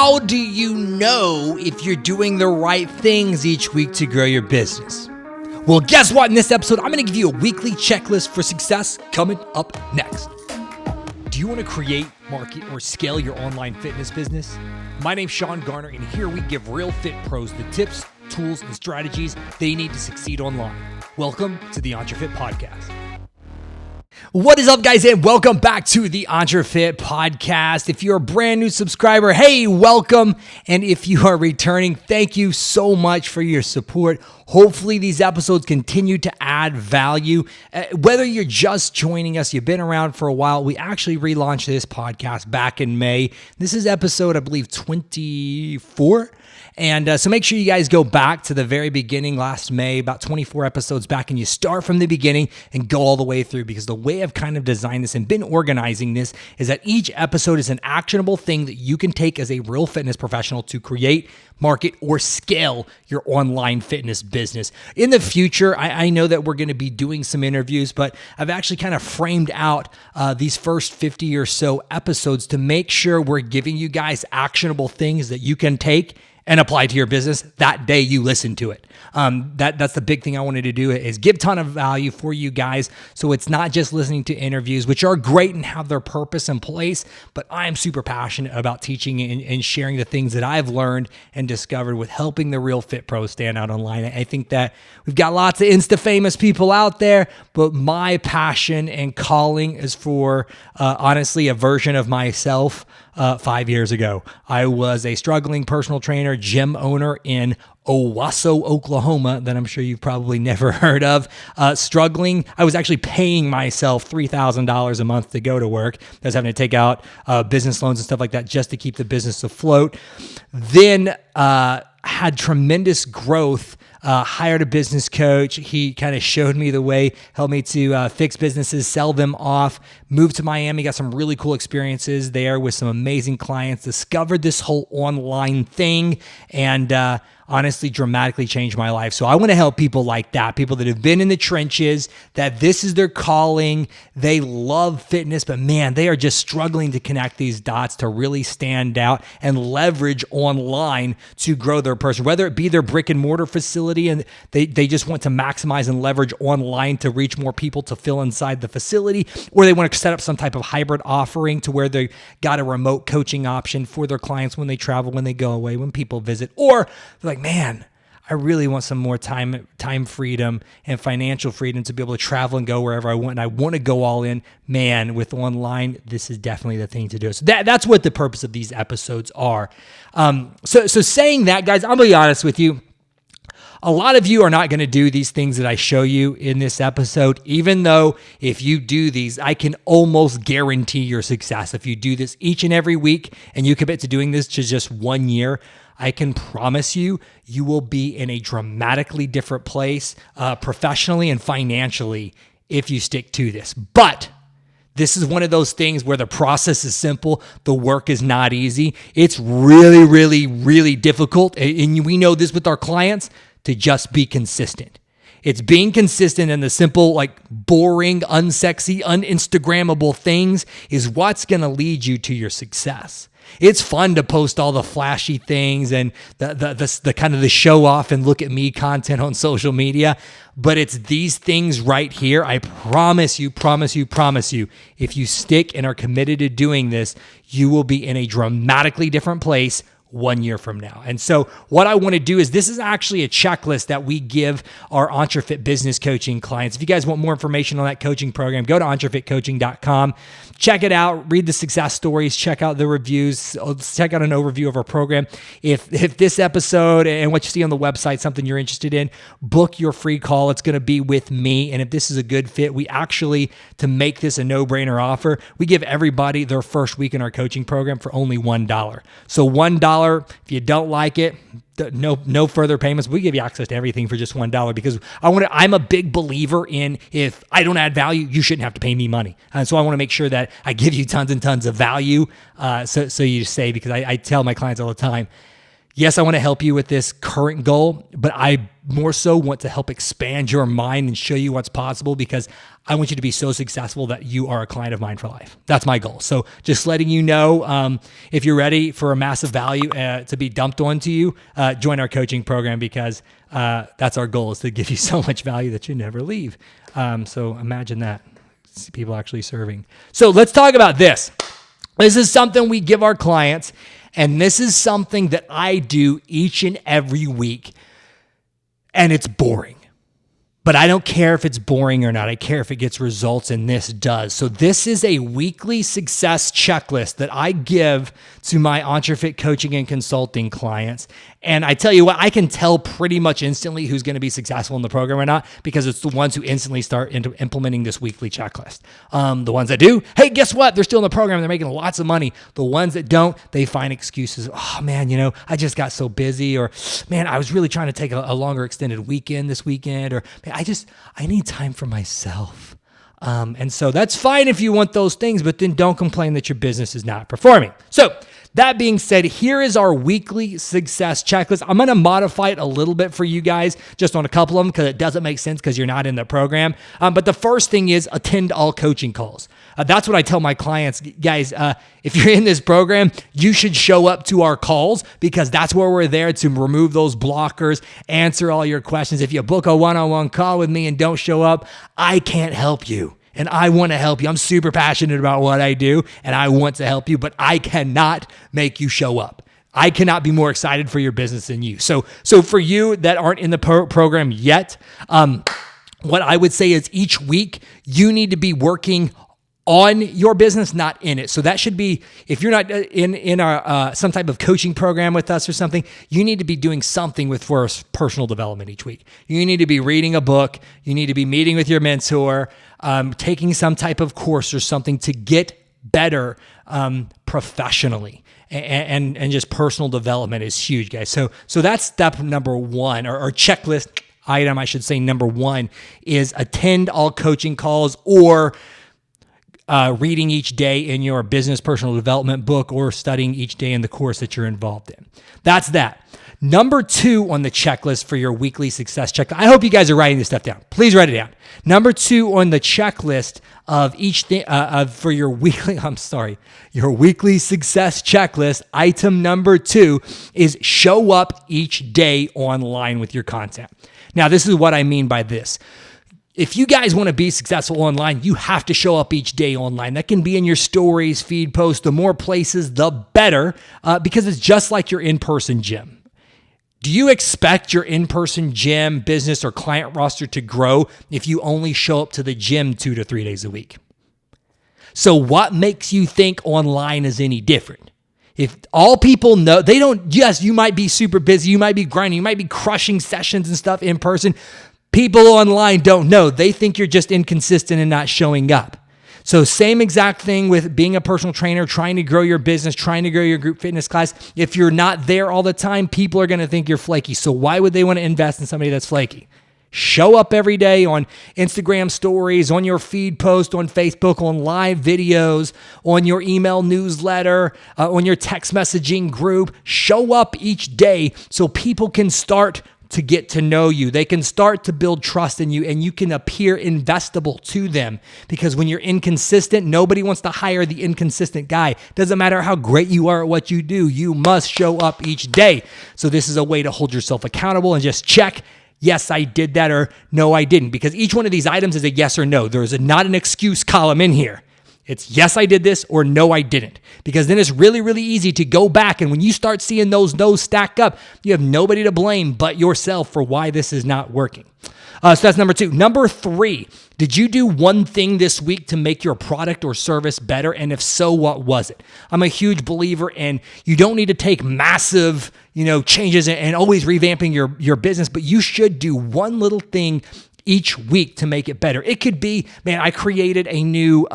How do you know if you're doing the right things each week to grow your business? Well, guess what? In this episode, I'm going to give you a weekly checklist for success coming up next. Do you want to create, market, or scale your online fitness business? My name's Sean Garner, and here we give real fit pros the tips, tools, and strategies they need to succeed online. Welcome to the EntreFit podcast. What is up, guys, and welcome back to the EntreFit podcast. If you're a brand new subscriber, hey, welcome. And if you are returning, thank you so much for your support. Hopefully these episodes continue to add value. Whether you're just joining us, you've been around for a while, we actually relaunched this podcast back in May. This is episode, I believe, 24. And so make sure you guys go back to the very beginning last May, about 24 episodes back, and you start from the beginning and go all the way through, because the way I've kind of designed this and been organizing this is that each episode is an actionable thing that you can take as a real fitness professional to create, market, or scale your online fitness business. In the future, I know that we're going to be doing some interviews, but I've actually kind of framed out these first 50 or so episodes to make sure we're giving you guys actionable things that you can take and apply to your business that day you listen to it. That's the big thing I wanted to do, is give a ton of value for you guys. So it's not just listening to interviews, which are great and have their purpose and place, but I'm super passionate about teaching and sharing the things that I've learned and discovered with helping the real fit pros stand out online. I think that we've got lots of Insta famous people out there, but my passion and calling is for, honestly, a version of myself 5 years ago. I was a struggling personal trainer, gym owner in Owasso, Oklahoma, that I'm sure you've probably never heard of. Struggling. I was actually paying myself $3,000 a month to go to work. I was having to take out business loans and stuff like that just to keep the business afloat. Then had tremendous growth. Hired a business coach. He kind of showed me the way, helped me to fix businesses, sell them off, moved to Miami, got some really cool experiences there with some amazing clients, discovered this whole online thing, and honestly dramatically changed my life. So I want to help people like that, people that have been in the trenches, that this is their calling. They love fitness, but man, they are just struggling to connect these dots to really stand out and leverage online to grow their person, whether it be their brick and mortar facility and they just want to maximize and leverage online to reach more people to fill inside the facility, or they want to set up some type of hybrid offering to where they got a remote coaching option for their clients when they travel, when they go away, when people visit, or they're like, man, I really want some more time freedom and financial freedom to be able to travel and go wherever I want. And I want to go all in. Man, with online, this is definitely the thing to do. So that's what the purpose of these episodes are. So saying that, guys, I'm going to be honest with you. A lot of you are not going to do these things that I show you in this episode, even though if you do these, I can almost guarantee your success. If you do this each and every week and you commit to doing this to just 1 year, I can promise you, you will be in a dramatically different place professionally and financially if you stick to this. But this is one of those things where the process is simple. The work is not easy. It's really, really, really difficult. And we know this with our clients, to just be consistent. It's being consistent in the simple, like boring, unsexy, uninstagrammable things is what's going to lead you to your success. It's fun to post all the flashy things and the kind of the show off and look at me content on social media, but it's these things right here. I promise you, if you stick and are committed to doing this, you will be in a dramatically different place 1 year from now. And so what I want to do is, this is actually a checklist that we give our EntreFit business coaching clients. If you guys want more information on that coaching program, go to EntreFitCoaching.com. Check it out, read the success stories, check out the reviews, check out an overview of our program. If this episode and what you see on the website, something you're interested in, book your free call. It's going to be with me. And if this is a good fit, we actually, to make this a no-brainer offer, we give everybody their first week in our coaching program for only $1. So $1, if you don't like it, no further payments. We give you access to everything for just $1, because I'm a big believer in, if I don't add value, you shouldn't have to pay me money. And so I want to make sure that I give you tons and tons of value. So you say, because I tell my clients all the time, Yes, I want to help you with this current goal, but I more so want to help expand your mind and show you what's possible, because I want you to be so successful that you are a client of mine for life. That's my goal. So just letting you know, if you're ready for a massive value to be dumped onto you, join our coaching program, because that's our goal, is to give you so much value that you never leave. So imagine that. See people actually serving. So let's talk about this. This is something we give our clients, and this is something that I do each and every week, and it's boring. But I don't care if it's boring or not. I care if it gets results, and this does. So this is a weekly success checklist that I give to my EntreFit coaching and consulting clients. And I tell you what, I can tell pretty much instantly who's going to be successful in the program or not, because it's the ones who instantly start into implementing this weekly checklist. The ones that do, hey, guess what? They're still in the program. They're making lots of money. The ones that don't, they find excuses. Oh man, I just got so busy, or man, I was really trying to take a longer extended weekend this weekend, or man, I need time for myself. And so that's fine if you want those things, but then don't complain that your business is not performing. So that being said, here is our weekly success checklist. I'm going to modify it a little bit for you guys, just on a couple of them, because it doesn't make sense because you're not in the program. But the first thing is attend all coaching calls. That's what I tell my clients, guys. If you're in this program, you should show up to our calls, because that's where we're there to remove those blockers, answer all your questions. If you book a one-on-one call with me and don't show up, I can't help you. And I want to help you. I'm super passionate about what I do, and I want to help you, but I cannot make you show up. I cannot be more excited for your business than you. So for you that aren't in the program yet, what I would say is each week you need to be working on your business, not in it. So that should be, if you're not in our some type of coaching program with us or something, you need to be doing something for personal development each week. You need to be reading a book. You need to be meeting with your mentor, taking some type of course or something to get better professionally. And just personal development is huge, guys. So that's step number one, or checklist item, I should say, number one, is attend all coaching calls, or reading each day in your business personal development book, or studying each day in the course that you're involved in. That's that. Number two on the checklist for your weekly success checklist. I hope you guys are writing this stuff down. Please write it down. Number two on the checklist of each thing for your weekly success checklist. Item number two is show up each day online with your content. Now, this is what I mean by this. If you guys want to be successful online, you have to show up each day online. That can be in your stories, feed posts. The more places, the better, because it's just like your in-person gym. Do you expect your in-person gym, business, or client roster to grow if you only show up to the gym 2 to 3 days a week? So what makes you think online is any different? If all people know, they don't, yes, you might be super busy, you might be grinding, you might be crushing sessions and stuff in person. People online don't know. They think you're just inconsistent and not showing up. So same exact thing with being a personal trainer, trying to grow your business, trying to grow your group fitness class. If you're not there all the time, people are going to think you're flaky. So why would they want to invest in somebody that's flaky? Show up every day on Instagram stories, on your feed post, on Facebook, on live videos, on your email newsletter, on your text messaging group. Show up each day so people can start to get to know you. They can start to build trust in you, and you can appear investable to them, because when you're inconsistent, nobody wants to hire the inconsistent guy. Doesn't matter how great you are at what you do, you must show up each day. So this is a way to hold yourself accountable and just check, yes, I did that, or no, I didn't, because each one of these items is a yes or no. There's not an excuse column in here. It's yes, I did this, or no, I didn't. Because then it's really, really easy to go back. And when you start seeing those no's stack up, you have nobody to blame but yourself for why this is not working. So that's number two. Number three, did you do one thing this week to make your product or service better? And if so, what was it? I'm a huge believer in you don't need to take massive, changes and always revamping your business, but you should do one little thing each week to make it better. It could be, man, I created a new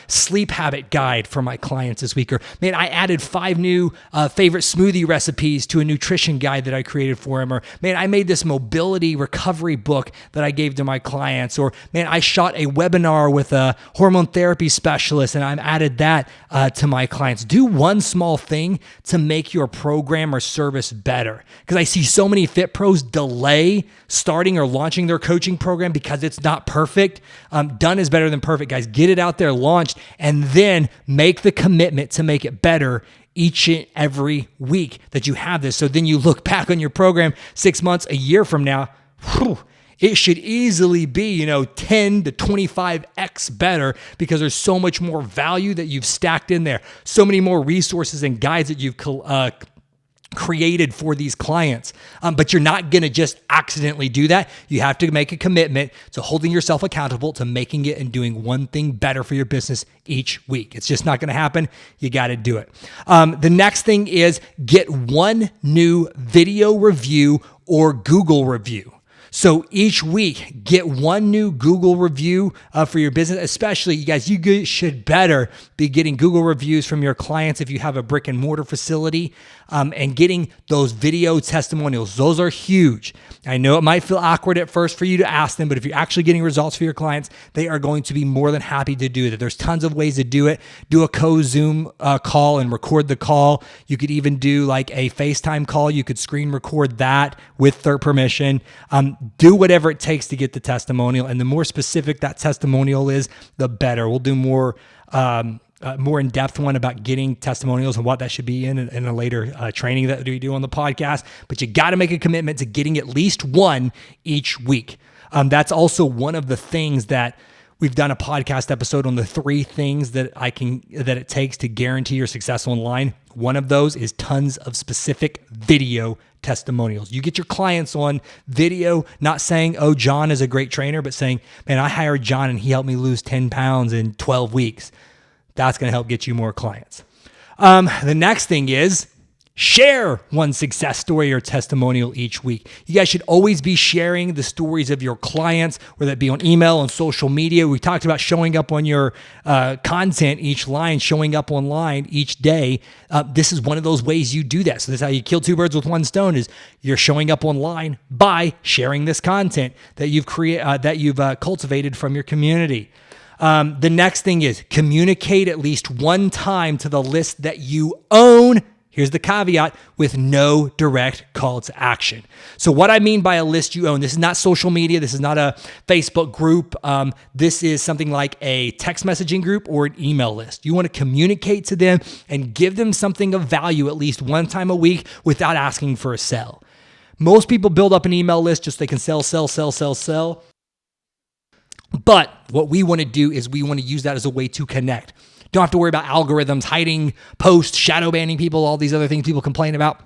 sleep habit guide for my clients this week. Or, man, I added 5 new favorite smoothie recipes to a nutrition guide that I created for them. Or, man, I made this mobility recovery book that I gave to my clients. Or, man, I shot a webinar with a hormone therapy specialist and I added that to my clients. Do one small thing to make your program or service better. Because I see so many fit pros delay starting or launching their coaching program because it's not perfect. Done is better than perfect, guys. Get it out there, launched, and then make the commitment to make it better each and every week that you have this. So then you look back on your program 6 months, a year from now, it should easily be, 10 to 25x better because there's so much more value that you've stacked in there. So many more resources and guides that you've created for these clients. But you're not going to just accidentally do that. You have to make a commitment to holding yourself accountable to making it and doing one thing better for your business each week. It's just not going to happen. You got to do it. The next thing is get one new video review or Google review. So each week, get one new Google review for your business. Especially, you guys, you should better be getting Google reviews from your clients if you have a brick and mortar facility, and getting those video testimonials. Those are huge. I know it might feel awkward at first for you to ask them, but if you're actually getting results for your clients, they are going to be more than happy to do that. There's tons of ways to do it. Do a co-Zoom call and record the call. You could even do like a FaceTime call. You could screen record that with their permission. Do whatever it takes to get the testimonial. And the more specific that testimonial is, the better. We'll do more in-depth one about getting testimonials and what that should be in a later training that we do on the podcast. But you got to make a commitment to getting at least one each week. That's also one of the things that we've done a podcast episode on, the 3 things that it takes to guarantee your success online. One of those is tons of specific video testimonials. You get your clients on video, not saying, oh, John is a great trainer, but saying, man, I hired John and he helped me lose 10 pounds in 12 weeks. That's going to help get you more clients. The next thing is share one success story or testimonial each week. You guys should always be sharing the stories of your clients, whether that be on email, on social media. We talked about showing up on your content each line, showing up online each day. This is one of those ways you do that. So this is how you kill 2 birds with one stone, is you're showing up online by sharing this content that you've cultivated from your community. The next thing is communicate at least one time to the list that you own. Here's the caveat: with no direct call to action. So what I mean by a list you own, this is not social media. This is not a Facebook group. This is something like a text messaging group or an email list. You want to communicate to them and give them something of value at least one time a week without asking for a sell. Most people build up an email list just so they can sell. But what we want to do is we want to use that as a way to connect. Don't have to worry about algorithms, hiding posts, shadow banning people, all these other things people complain about.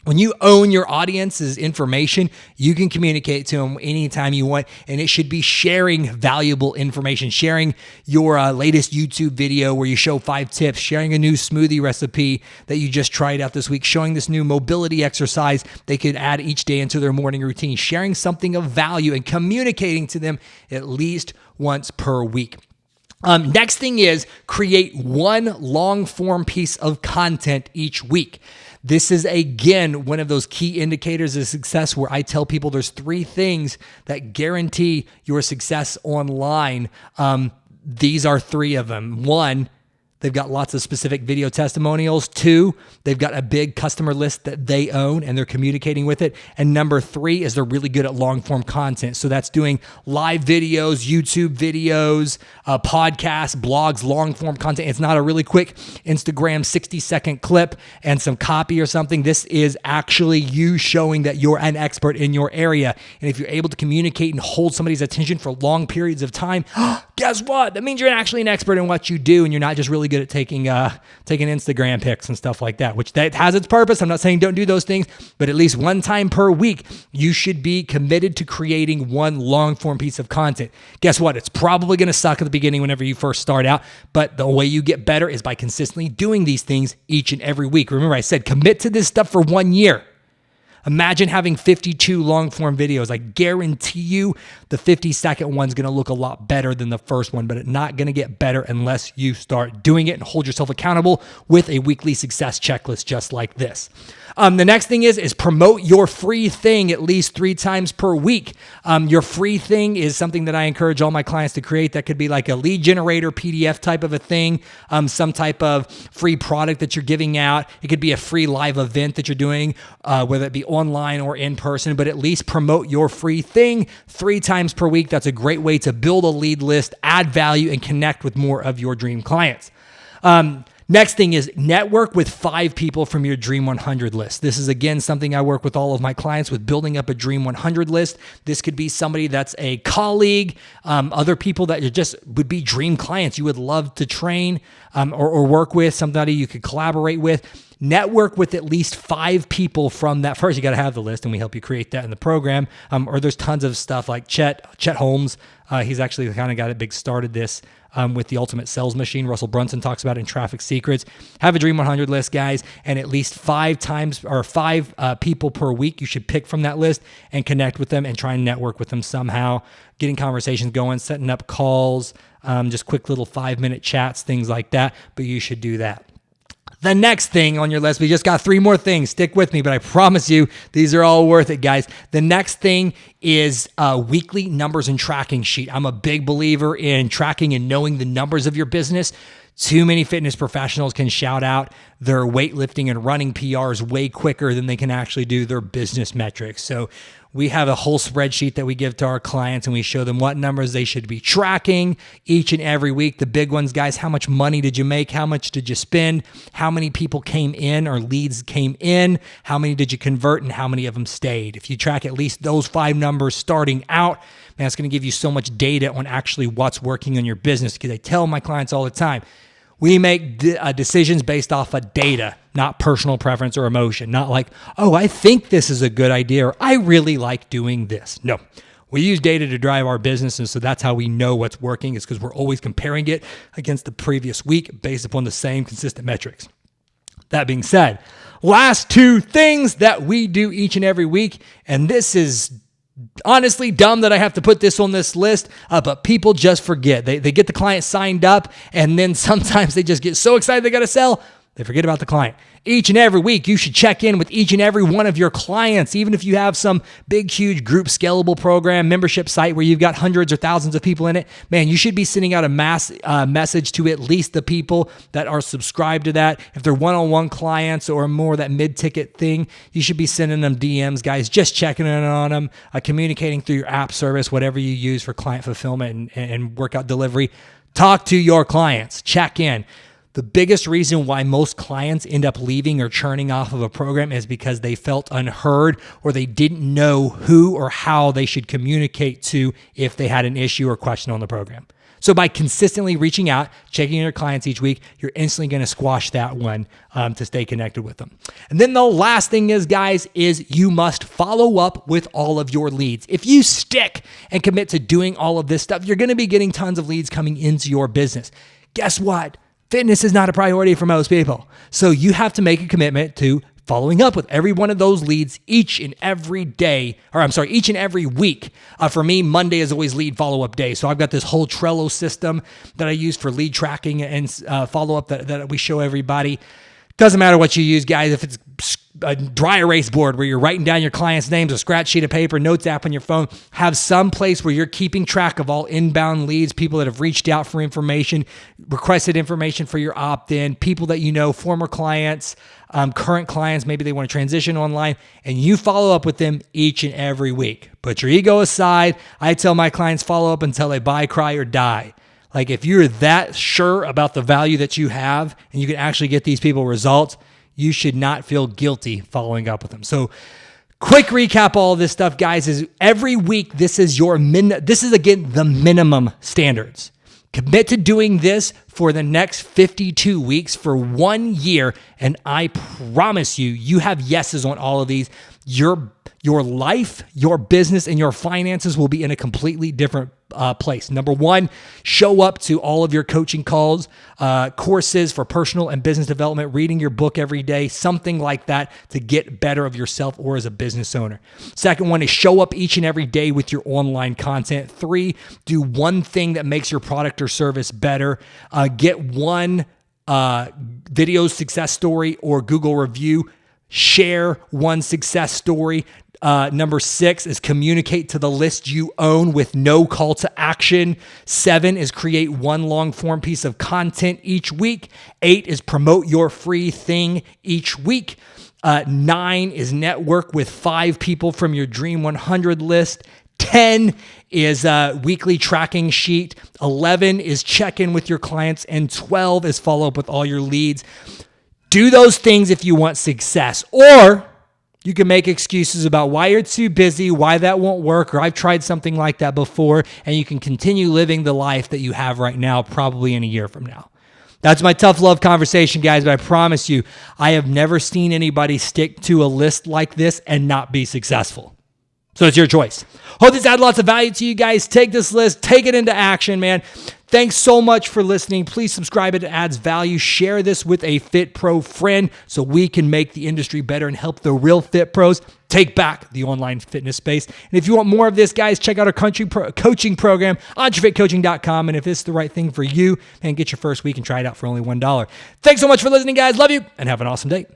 When you own your audience's information, you can communicate to them anytime you want, and it should be sharing valuable information, sharing your latest YouTube video where you show 5 tips, sharing a new smoothie recipe that you just tried out this week, showing this new mobility exercise they could add each day into their morning routine, sharing something of value and communicating to them at least once per week. Next thing is create one long form piece of content each week. This is, again, one of those key indicators of success where I tell people there's 3 things that guarantee your success online. These are 3 of them. 1, they've got lots of specific video testimonials. 2, they've got a big customer list that they own and they're communicating with it. And number 3 is they're really good at long form content. So that's doing live videos, YouTube videos, podcasts, blogs, long form content. It's not a really quick Instagram 60-second clip and some copy or something. This is actually you showing that you're an expert in your area. And if you're able to communicate and hold somebody's attention for long periods of time, guess what? That means you're actually an expert in what you do and you're not just really good at taking Instagram pics and stuff like that, which that has its purpose. I'm not saying don't do those things, but at least one time per week, you should be committed to creating one long form piece of content. Guess what? It's probably going to suck at the beginning whenever you first start out, but the way you get better is by consistently doing these things each and every week. Remember, I said commit to this stuff for 1 year. Imagine having 52 long form videos. I guarantee you the 50-second one's going to look a lot better than the first one, but it's not going to get better unless you start doing it and hold yourself accountable with a weekly success checklist just like this. The next thing is promote your free thing at least 3 times per week. Your free thing is something that I encourage all my clients to create. That could be like a lead generator PDF type of a thing, some type of free product that you're giving out. It could be a free live event that you're doing, whether it be online or in person, but at least promote your free thing 3 times per week. That's a great way to build a lead list, add value, and connect with more of your dream clients. Next thing is network with 5 people from your Dream 100 list. This is, again, something I work with all of my clients with, building up a Dream 100 list. This could be somebody that's a colleague, other people that you just would be dream clients you would love to train or work with, somebody you could collaborate with. Network with at least 5 people from that. First, you got to have the list, and we help you create that in the program. Or there's tons of stuff like Chet Holmes. He's actually the kind of guy that started this with the Ultimate Sales Machine. Russell Brunson talks about it in Traffic Secrets. Have a Dream 100 list, guys, and at least 5 people per week you should pick from that list and connect with them and try and network with them somehow, getting conversations going, setting up calls, just quick little 5-minute chats, things like that, but you should do that. The next thing on your list, we just got 3 more things. Stick with me, but I promise you these are all worth it, guys. The next thing is a weekly numbers and tracking sheet. I'm a big believer in tracking and knowing the numbers of your business. Too many fitness professionals can shout out their weightlifting and running PRs way quicker than they can actually do their business metrics. So we have a whole spreadsheet that we give to our clients, and we show them what numbers they should be tracking each and every week. The big ones, guys: how much money did you make? How much did you spend? How many people came in or leads came in? How many did you convert, and how many of them stayed? If you track at least those 5 numbers starting out, man, it's going to give you so much data on actually what's working in your business, because I tell my clients all the time, we make decisions based off of data, not personal preference or emotion. Not like, oh, I think this is a good idea, or I really like doing this. No, we use data to drive our business, and so that's how we know what's working, is because we're always comparing it against the previous week based upon the same consistent metrics. That being said, last 2 things that we do each and every week, and this is honestly dumb that I have to put this on this list, but people just forget. They get the client signed up, and then sometimes they just get so excited they got to sell, they forget about the client. Each and every week, you should check in with each and every one of your clients. Even if you have some big, huge group scalable program, membership site where you've got hundreds or thousands of people in it, man, you should be sending out a mass message to at least the people that are subscribed to that. If they're one-on-one clients or more that mid-ticket thing, you should be sending them DMs, guys, just checking in on them, communicating through your app service, whatever you use for client fulfillment and workout delivery. Talk to your clients, check in. The biggest reason why most clients end up leaving or churning off of a program is because they felt unheard, or they didn't know who or how they should communicate to if they had an issue or question on the program. So by consistently reaching out, checking your clients each week, you're instantly going to squash that one to stay connected with them. And then the last thing is, guys, is you must follow up with all of your leads. If you stick and commit to doing all of this stuff, you're going to be getting tons of leads coming into your business. Guess what? Fitness is not a priority for most people. So you have to make a commitment to following up with every one of those leads each and every week. For me, Monday is always lead follow-up day. So I've got this whole Trello system that I use for lead tracking and follow-up that we show everybody. Doesn't matter what you use, guys. If it's a dry erase board where you're writing down your clients' names, a scratch sheet of paper, notes app on your phone, have some place where you're keeping track of all inbound leads, people that have reached out for information, requested information for your opt-in, people that you know, former clients, current clients, maybe they want to transition online, and you follow up with them each and every week. Put your ego aside. I tell my clients, follow up until they buy, cry, or die. Like, if you're that sure about the value that you have and you can actually get these people results, you should not feel guilty following up with them. So quick recap, all of this stuff, guys, is every week, this is again, the minimum standards. Commit to doing this for the next 52 weeks for 1 year, and I promise you, you have yeses on all of these. your life, your business, and your finances will be in a completely different place. Number one, show up to all of your coaching calls, courses for personal and business development, reading your book every day, something like that to get better of yourself or as a business owner. Second one is show up each and every day with your online content. 3, do one thing that makes your product or service better. Get one video success story or Google review. Share one success story. Number 6 is communicate to the list you own with no call to action. 7 is create one long form piece of content each week. 8 is promote your free thing each week. 9 is network with 5 people from your Dream 100 list. 10 is a weekly tracking sheet. 11 is check in with your clients. And 12 is follow up with all your leads. Do those things if you want success, or you can make excuses about why you're too busy, why that won't work, or I've tried something like that before, and you can continue living the life that you have right now, probably in a year from now. That's my tough love conversation, guys, but I promise you, I have never seen anybody stick to a list like this and not be successful. So it's your choice. Hope this added lots of value to you guys. Take this list, take it into action, man. Thanks so much for listening. Please subscribe. It adds value. Share this with a Fit Pro friend so we can make the industry better and help the real Fit Pros take back the online fitness space. And if you want more of this, guys, check out our coaching program, EntreFitCoaching.com. And if it's the right thing for you, then get your first week and try it out for only $1. Thanks so much for listening, guys. Love you and have an awesome day.